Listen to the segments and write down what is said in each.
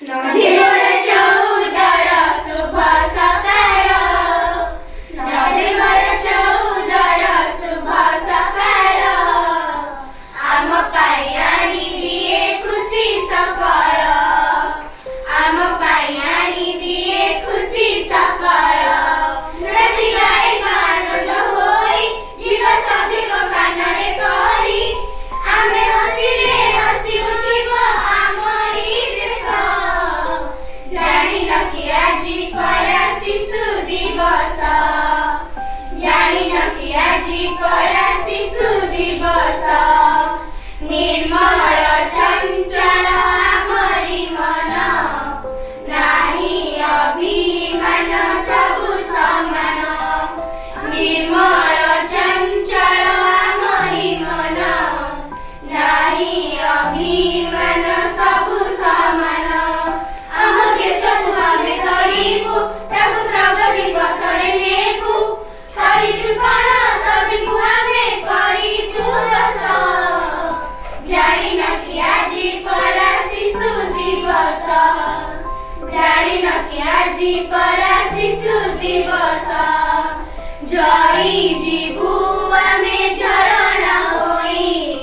नभेम्बर 14 शुभ सकाळ, नभेम्बर 14 शुभ सकाळ, आम पाई आनी दिए खुशी सकाळ, आम पाई आनी दिए खुशी सकाळ, रजिलाई आनंद होई जीव सभीको कानरे कही, आमे हसिले हसी उठिब आमरी देश, जानिन कि आजी परा शिशु दिवस, जानिन कि आजी परा शिशु दिवस, निर्मल चंचल आमरी मन, नाही अभिमान सबु समान, निर्मल चंचल आमरी मन, नाही अभिमान सबु समान, आम देशकु आमे गढिबु ताकु प्रगति पथरे नेबु, करिछु कण सबैकु आमे करिछु रस, जानिन कि आजी परा शिशु दिवस, जानिन कि आजी परा शिशु दिवस, झरी जीवु आमे झरण होई,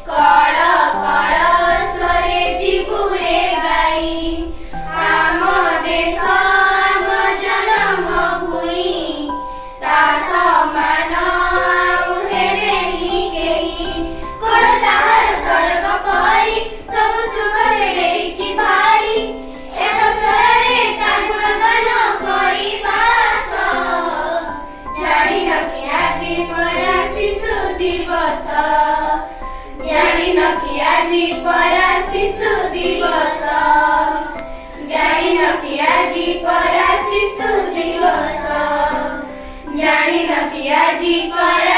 कळ कळ स्वरे जीवु रे गाई, आम देश आम जन्म भूई, ता समान आउ हेरेनी केही, कोण ताहार स्वर्ग परी सबु सुख से देइछि भाई, एक स्वरे ता गुणगान करिबास, जानिन कि आजी परा शिशु दिवस, जानिन कि आजी परा शिशु दिवस, जानिन कि आजी परा शिशु दिवस, जानिन कि आजी परा